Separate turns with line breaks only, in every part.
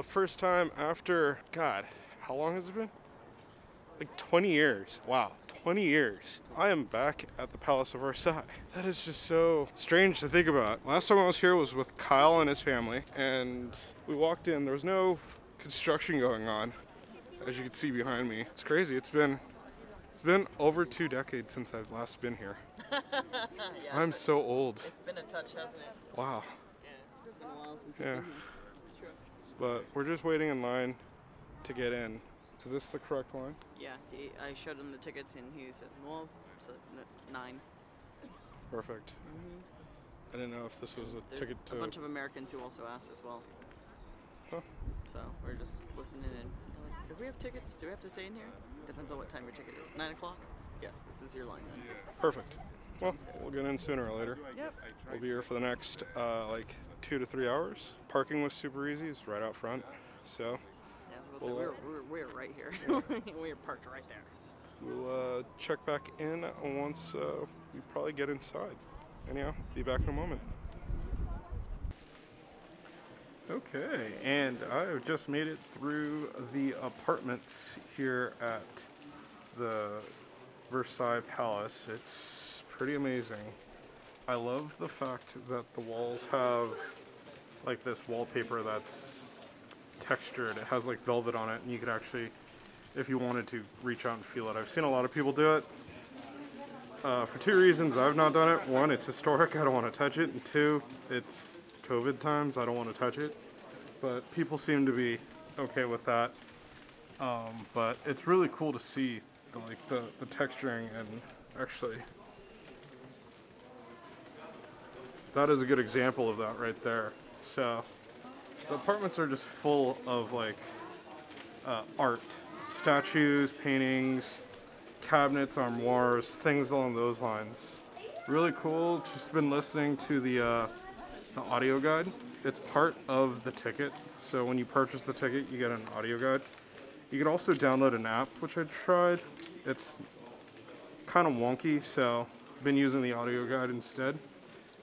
the first time after, God, how long has it been? Like 20 years. Wow, 20 years. I am back at the Palace of Versailles. That is just so strange to think about. Last time I was here was with Kyle and his family, and we walked in. There was no construction going on, as you can see behind me. It's crazy. It's been over 2 decades since I've last been here.
Yeah,
I'm so old.
it's been a touch, hasn't it?
Wow.
Yeah, it's been a while since you've been here. It's true.
But we're just waiting in line to get in. Is this the correct line?
Yeah, I showed him the tickets and he said, well, so 9.
Perfect. I didn't know if this was a
There's
ticket to...
a bunch of Americans who also asked as well.
Huh.
So we're just listening in. You're like, if we have tickets, do we have to stay in here? Depends on what time your ticket is. 9 o'clock? Yes, this is your line then.
Perfect. Well, we'll get in sooner or later.
Yep.
We'll be here for the next like 2 to 3 hours. Parking was super easy. It's right out front. So
Yeah, I was supposed to say, we're right here. We're parked right there.
we'll check back in once we probably get inside. Anyhow, be back in a moment. Okay, and I've just made it through the apartments here at the Versailles Palace. It's pretty amazing. I love the fact that the walls have like this wallpaper that's textured. It has like velvet on it, and you could actually, if you wanted to, reach out and feel it. I've seen a lot of people do it. For 2 reasons, I've not done it. 1, it's historic, I don't want to touch it. And 2, it's COVID times, I don't want to touch it. But people seem to be okay with that. But it's really cool to see the texturing, and actually that is a good example of that right there. So the apartments are just full of like art, statues, paintings, cabinets, armoires, things along those lines. Really cool. Just been listening to the audio guide. It's part of the ticket. So when you purchase the ticket, you get an audio guide. You can also download an app, which I tried. It's kind of wonky, so I've been using the audio guide instead.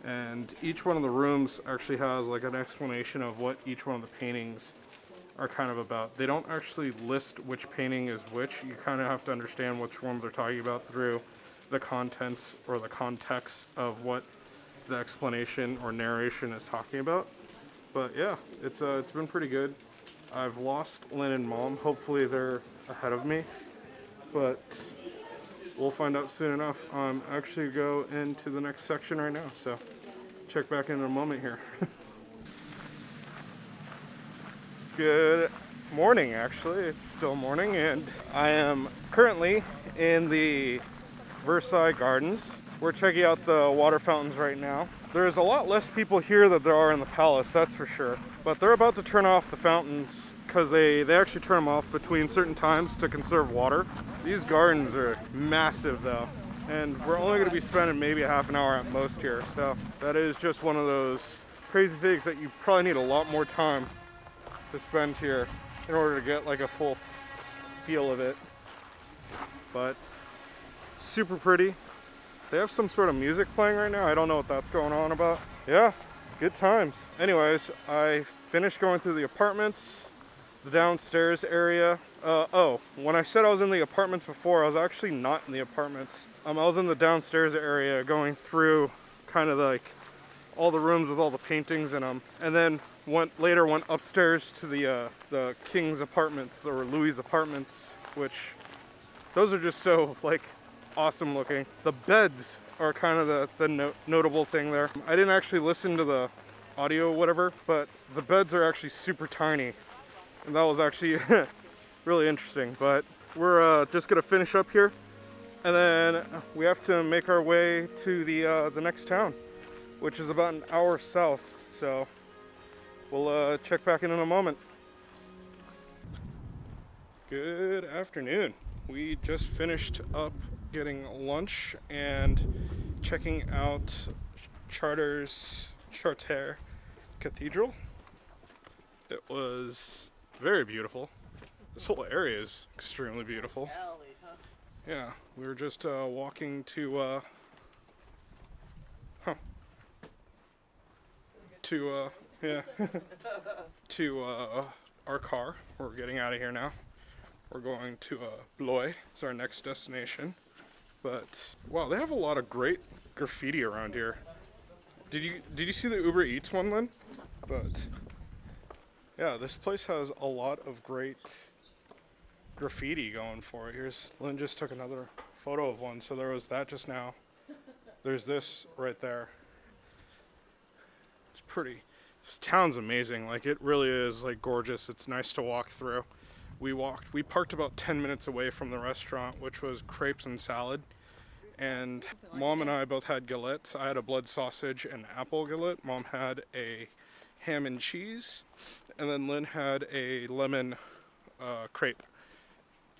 And each one of the rooms actually has like an explanation of what each one of the paintings are kind of about. They don't actually list which painting is which. You kind of have to understand which one they're talking about through the contents or the context of what the explanation or narration is talking about. But yeah, it's been pretty good. I've lost Lynn and Mom. Hopefully they're ahead of me, but we'll find out soon enough. I'm actually go into the next section right now, so check back in a moment here. Good morning, actually. It's still morning, and I am currently in the Versailles Gardens. We're checking out the water fountains right now. There's a lot less people here than there are in the palace, that's for sure. But they're about to turn off the fountains because they actually turn them off between certain times to conserve water. These gardens are massive though, and we're only going to be spending maybe a half an hour at most here. So that is just one of those crazy things that you probably need a lot more time to spend here in order to get like a full feel of it. But super pretty. They have some sort of music playing right now. I don't know what that's going on about. Yeah, good times. Anyways, I finished going through the apartments, the downstairs area. Oh, when I said I was in the apartments before, I was actually not in the apartments. I was in the downstairs area going through kind of like all the rooms with all the paintings in them. And then later went upstairs to the King's apartments, or Louis' apartments, which those are just so like awesome looking. The beds are kind of the notable thing there. I didn't actually listen to the audio whatever, but the beds are actually super tiny, and that was actually really interesting. But we're just gonna finish up here, and then we have to make our way to the next town, which is about an hour south. So we'll check back in a moment. Good afternoon. We just finished up getting lunch and checking out Chartres Cathedral. It was very beautiful. This whole area is extremely beautiful.
Alley, huh?
Yeah, we were just walking to our car. We're getting out of here now. We're going to Blois. It's our next destination. But wow, they have a lot of great graffiti around here. Did you see the Uber Eats one, Lynn? But yeah, this place has a lot of great graffiti going for it. Here's Lynn just took another photo of one. So there was that just now. There's this right there. It's pretty. This town's amazing. Like, it really is like gorgeous. It's nice to walk through. We parked about 10 minutes away from the restaurant, which was crepes and salad. And Mom and I both had galettes. I had a blood sausage and apple galette. Mom had a ham and cheese. And then Lynn had a lemon crepe.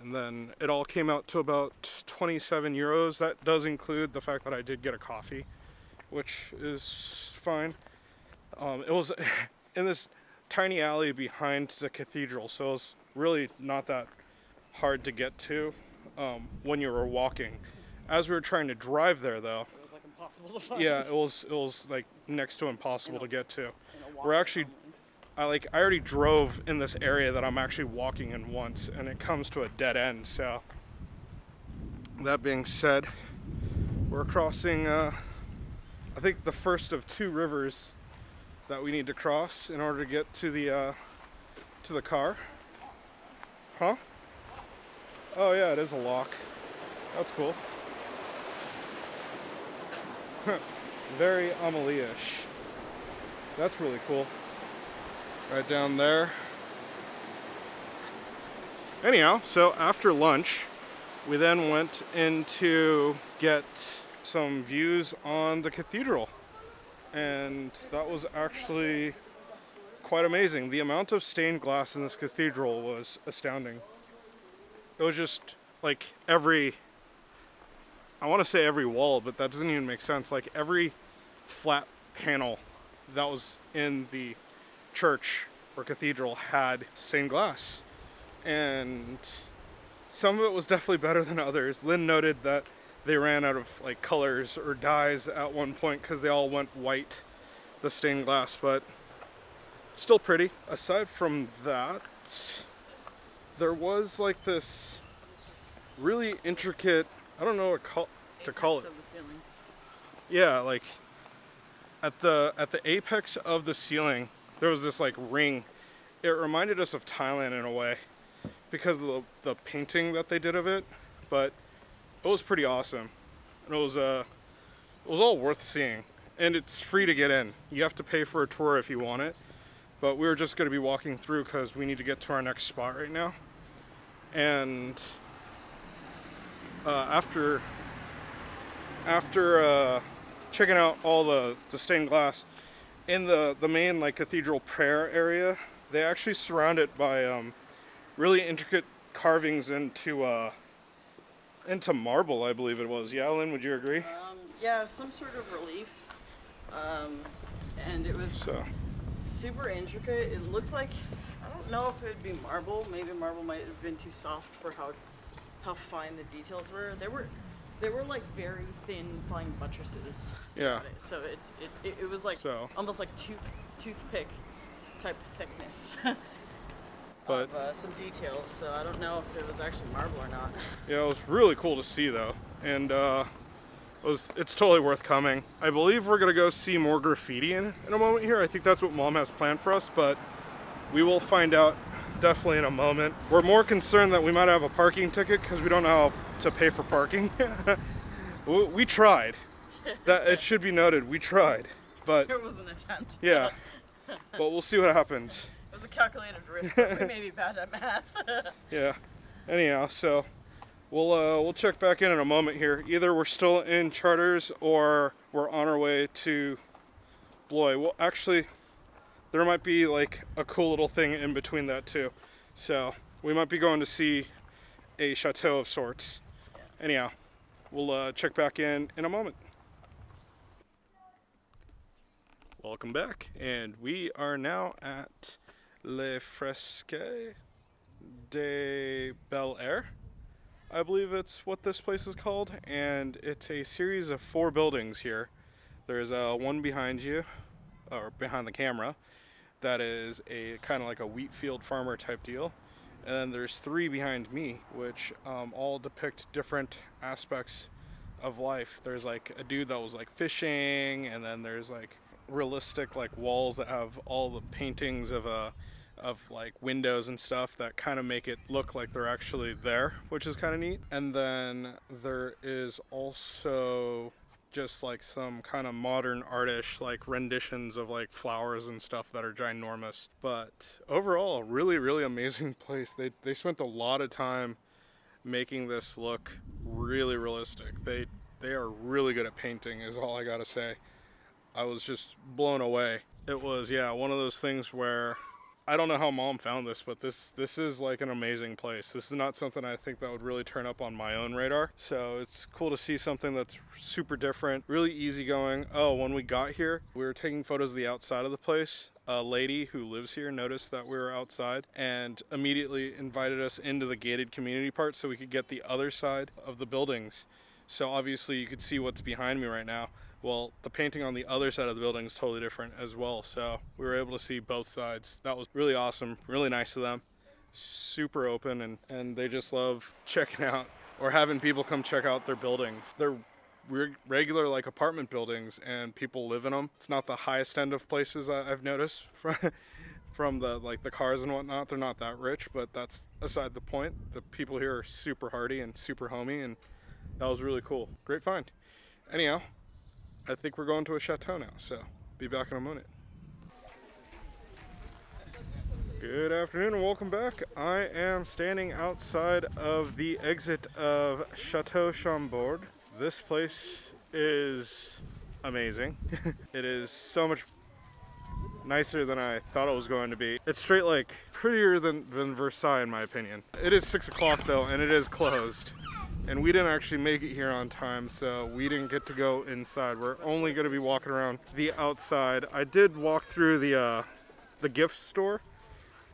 And then it all came out to about 27 euros. That does include the fact that I did get a coffee, which is fine. It was in this tiny alley behind the cathedral, so it was really not that hard to get to when you were walking. As we were trying to drive there, though,
It was like impossible to find.
yeah, it was like next to impossible to get to. We're actually, I already drove in this area that I'm actually walking in once, and it comes to a dead end. So that being said, we're crossing I think the first of 2 rivers that we need to cross in order to get to the car. Huh? Oh yeah, it is a lock. That's cool. Very Amelie-ish. That's really cool. Right down there. Anyhow, so after lunch, we then went in to get some views on the cathedral. And that was actually quite amazing. The amount of stained glass in this cathedral was astounding. It was just like I want to say every wall, but that doesn't even make sense. Like every flat panel that was in the church or cathedral had stained glass. And some of it was definitely better than others. Lynn noted that they ran out of like colors or dyes at one point because they all went white, the stained glass, but still pretty. Aside from that, there was like this really intricate, I don't know what to call it.
Of the ceiling.
Yeah, like at the apex of the ceiling, there was this like ring. It reminded us of Thailand in a way because of the painting that they did of it, but it was pretty awesome. And it was all worth seeing. And it's free to get in. You have to pay for a tour if you want it. But we were just going to be walking through because we need to get to our next spot right now. And after checking out all the stained glass, in the main like cathedral prayer area, they actually surround it by really intricate carvings into marble, I believe it was. Yeah, Lynn, would you agree?
Yeah, some sort of relief. And it was super intricate. It looked like, I don't know if it would be marble. Maybe marble might have been too soft for how fine the details were. They were like very thin, fine buttresses.
Yeah.
So it was like almost like toothpick type thickness.
But
of some details, so I don't know if it was actually marble or not.
Yeah, it was really cool to see though, and it's totally worth coming. I believe we're gonna go see more graffiti in a moment here. I think that's what Mom has planned for us, but we will find out definitely in a moment. We're more concerned that we might have a parking ticket because we don't know how to pay for parking. We tried. That it should be noted, we tried, but
It was an attempt.
yeah. But we'll see what happens.
It was a calculated risk, but we may be bad at math.
Yeah. Anyhow, so we'll check back in a moment here. Either we're still in Chartres or we're on our way to Blois. Well, actually, there might be like a cool little thing in between that too. So we might be going to see a chateau of sorts. Yeah. Anyhow, we'll check back in a moment. Welcome back, and we are now at Les Fresques de Bel Air. I believe it's what this place is called, and it's a series of 4 buildings here. There's one behind you, or behind the camera. that is a kind of like a wheat field farmer type deal. And then there's 3 behind me, which all depict different aspects of life. There's like a dude that was like fishing, and then there's like realistic like walls that have all the paintings of like windows and stuff that kind of make it look like they're actually there, which is kind of neat. And then there is also just like some kind of modern artish like renditions of like flowers and stuff that are ginormous. But overall, really amazing place. They spent a lot of time making this look really realistic. They are really good at painting, is all I gotta say. I was just blown away. It was, yeah, one of those things where I don't know how Mom found this, but this is like an amazing place. This is not something I think that would really turn up on my own radar. So it's cool to see something that's super different, really easygoing. Oh, when we got here, we were taking photos of the outside of the place. A lady who lives here noticed that we were outside and immediately invited us into the gated community part so we could get the other side of the buildings. So obviously you could see what's behind me right now. Well, the painting on the other side of the building is totally different as well. So we were able to see both sides. That was really awesome, really nice of them. Super open, and they just love checking out or having people come check out their buildings. They're regular like apartment buildings and people live in them. It's not the highest end of places I've noticed from the like the cars and whatnot. They're not that rich, but that's aside the point. The people here are super hardy and super homey, and that was really cool. Great find. Anyhow, I think we're going to a chateau now, so be back in a minute. Good afternoon and welcome back. I am standing outside of the exit of Chateau Chambord. This place is amazing. It is so much nicer than I thought it was going to be. It's straight like prettier than Versailles in my opinion. It is 6 o'clock though, and it is closed. And we didn't actually make it here on time, so we didn't get to go inside. We're only going to be walking around the outside. I did walk through the gift store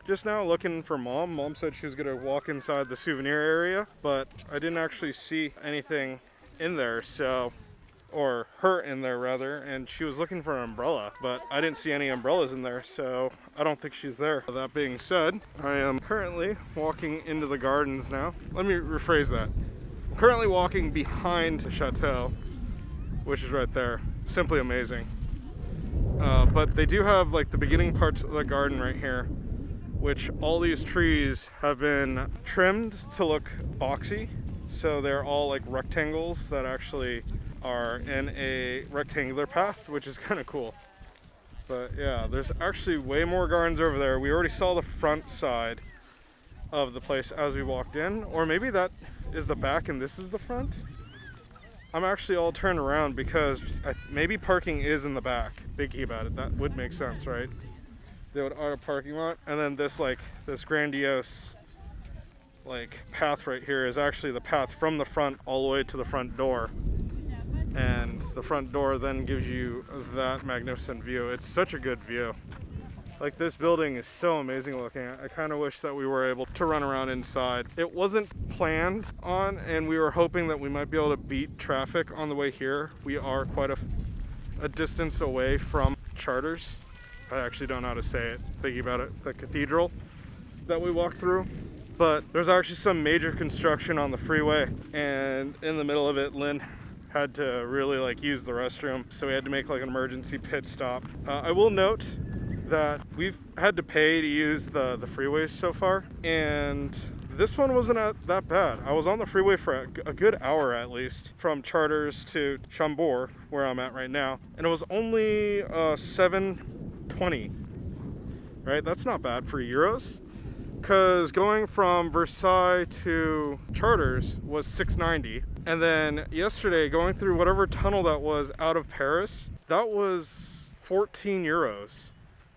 just now looking for Mom. Mom said she was going to walk inside the souvenir area, but I didn't actually see anything in there, so, or her in there rather, and she was looking for an umbrella, but I didn't see any umbrellas in there, so I don't think she's there. That being said, I am currently walking into the gardens now. Let me rephrase that. Currently walking behind the chateau, which is right there. Simply amazing. But they do have like the beginning parts of the garden right here, which all these trees have been trimmed to look boxy. So they're all like rectangles that actually are in a rectangular path, which is kind of cool. But yeah, there's actually way more gardens over there. We already saw the front side of the place as we walked in, or maybe that is the back and this is the front. I'm actually all turned around because maybe parking is in the back. Thinking about it, that would make sense, right? They would auto parking lot, and then this like this grandiose like path right here is actually the path from the front all the way to the front door, and the front door then gives you that magnificent view. It's such a good view. Like, this building is so amazing looking. I kind of wish that we were able to run around inside. It wasn't planned on, and we were hoping that we might be able to beat traffic on the way here. We are quite a distance away from Chartres. I actually don't know how to say it, thinking about it. The cathedral that we walked through. But there's actually some major construction on the freeway, and in the middle of it, Lynn had to really like use the restroom, so we had to make like an emergency pit stop. I will note that we've had to pay to use the freeways so far, and this one wasn't that bad. I was on the freeway for a good hour at least, from Chartres to Chambord, where I'm at right now, and it was only $7.20, right? That's not bad for euros, because going from Versailles to Chartres was $6.90, and then yesterday going through whatever tunnel that was out of Paris, that was 14 euros.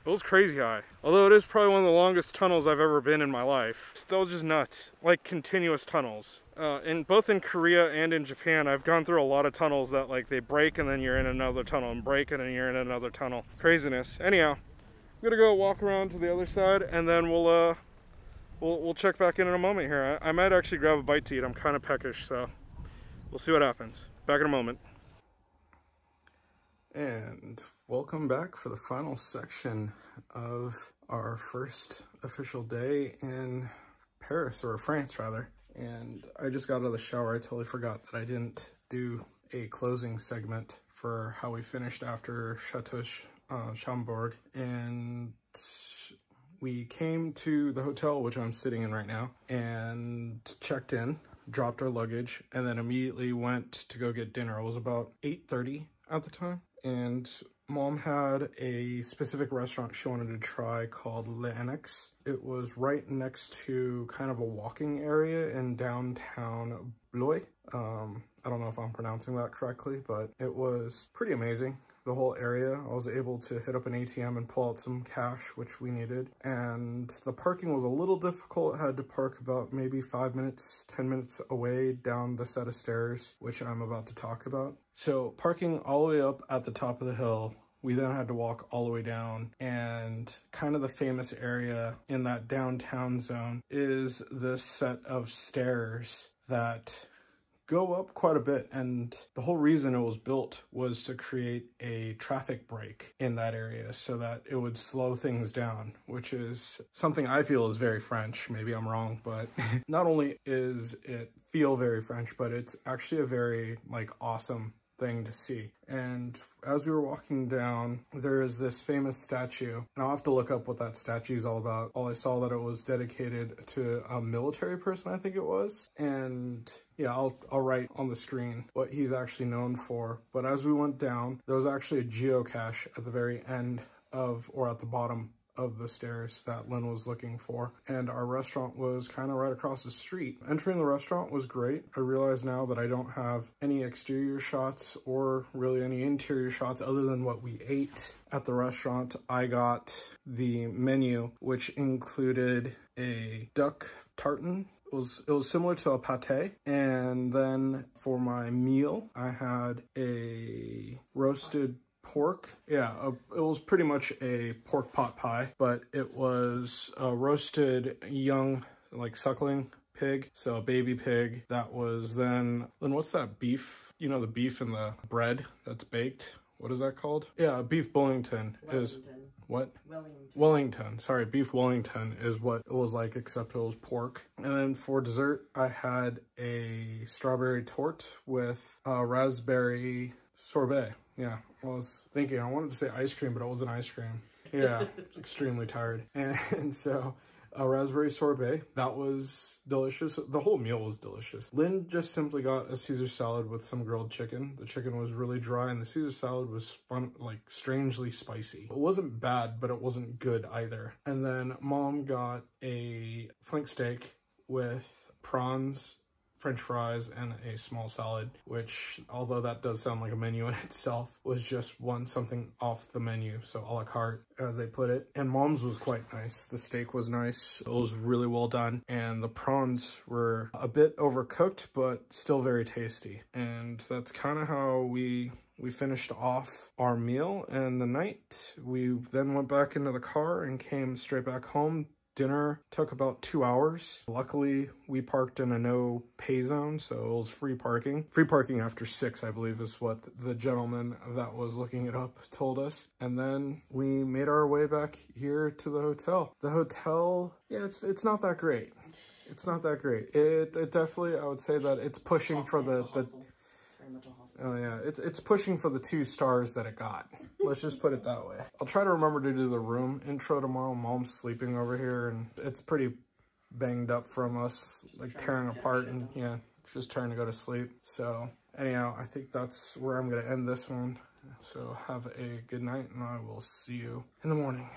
It was crazy high. Although it is probably one of the longest tunnels I've ever been in my life. Still just nuts. Like continuous tunnels. Both in Korea and in Japan, I've gone through a lot of tunnels that like they break and then you're in another tunnel, and break and then you're in another tunnel. Craziness. Anyhow, I'm gonna go walk around to the other side, and then we'll check back in a moment here. I might actually grab a bite to eat. I'm kind of peckish, so we'll see what happens. Back in a moment. And Welcome back for the final section of our first official day in Paris, or France rather. And I just got out of the shower. I totally forgot that I didn't do a closing segment for how we finished after Chateau Chambord. And we came to the hotel, which I'm sitting in right now, and checked in, dropped our luggage, and then immediately went to go get dinner. It was about 8:30 at the time. And Mom had a specific restaurant she wanted to try called L'Annex. It was right next to kind of a walking area in downtown Blois. I don't know if I'm pronouncing that correctly, but it was pretty amazing. The whole area. I was able to hit up an ATM and pull out some cash, which we needed. And the parking was a little difficult. I had to park about maybe 5 minutes, 10 minutes away down the set of stairs, which I'm about to talk about. So parking all the way up at the top of the hill, we then had to walk all the way down, and kind of the famous area in that downtown zone is this set of stairs that go up quite a bit, and the whole reason it was built was to create a traffic break in that area so that it would slow things down, which is something I feel is very French. Maybe I'm wrong, but not only is it feel very French, but it's actually a very awesome thing to see. And as we were walking down, there is this famous statue, and I'll have to look up what that statue is all about. All I saw that it was dedicated to a military person, I think it was. And yeah, I'll write on the screen what he's actually known for. But as we went down, there was actually a geocache at the very end of, or at the bottom of the stairs that Lynn was looking for, and our restaurant was kind of right across the street. Entering the restaurant was great. I realize now that I don't have any exterior shots or really any interior shots other than what we ate at the restaurant. I got the menu, which included a duck tartine. It was similar to a pate, and then for my meal I had a roasted pork. Yeah, it was pretty much a pork pot pie, but it was a roasted young, suckling pig, so a baby pig. That was then what's that beef? You know, the beef in the bread that's baked? What is that called? Yeah, beef Wellington is what? Wellington. Sorry, beef Wellington is what it was like, except it was pork. And then for dessert, I had a strawberry torte with a raspberry sorbet. Yeah, I was thinking, I wanted to say ice cream, but it wasn't ice cream. Yeah, extremely tired. And so a raspberry sorbet, that was delicious. The whole meal was delicious. Lynn just simply got a Caesar salad with some grilled chicken. The chicken was really dry, and the Caesar salad was fun, strangely spicy. It wasn't bad, but it wasn't good either. And then Mom got a flank steak with prawns, French fries, and a small salad, which, although that does sound like a menu in itself, was just something off the menu, so a la carte, as they put it. And Mom's was quite nice. The steak was nice. It was really well done, and the prawns were a bit overcooked, but still very tasty. And that's kind of how we finished off our meal and the night. We then went back into the car and came straight back home. Dinner took about 2 hours. Luckily, we parked in a no pay zone, so it was free parking. Free parking after 6, I believe, is what the gentleman that was looking it up told us. And then we made our way back here to the hotel. The hotel, yeah, it's not that great. It's not that great. It definitely, I would say that it's pushing for the oh yeah, it's pushing for the 2 stars that it got. Let's just put it that way. I'll try to remember to do the room intro tomorrow. Mom's sleeping over here, and it's pretty banged up from us, tearing apart, and yeah, just trying to go to sleep. So anyhow, I think that's where I'm gonna end this one. So have a good night, and I will see you in the morning.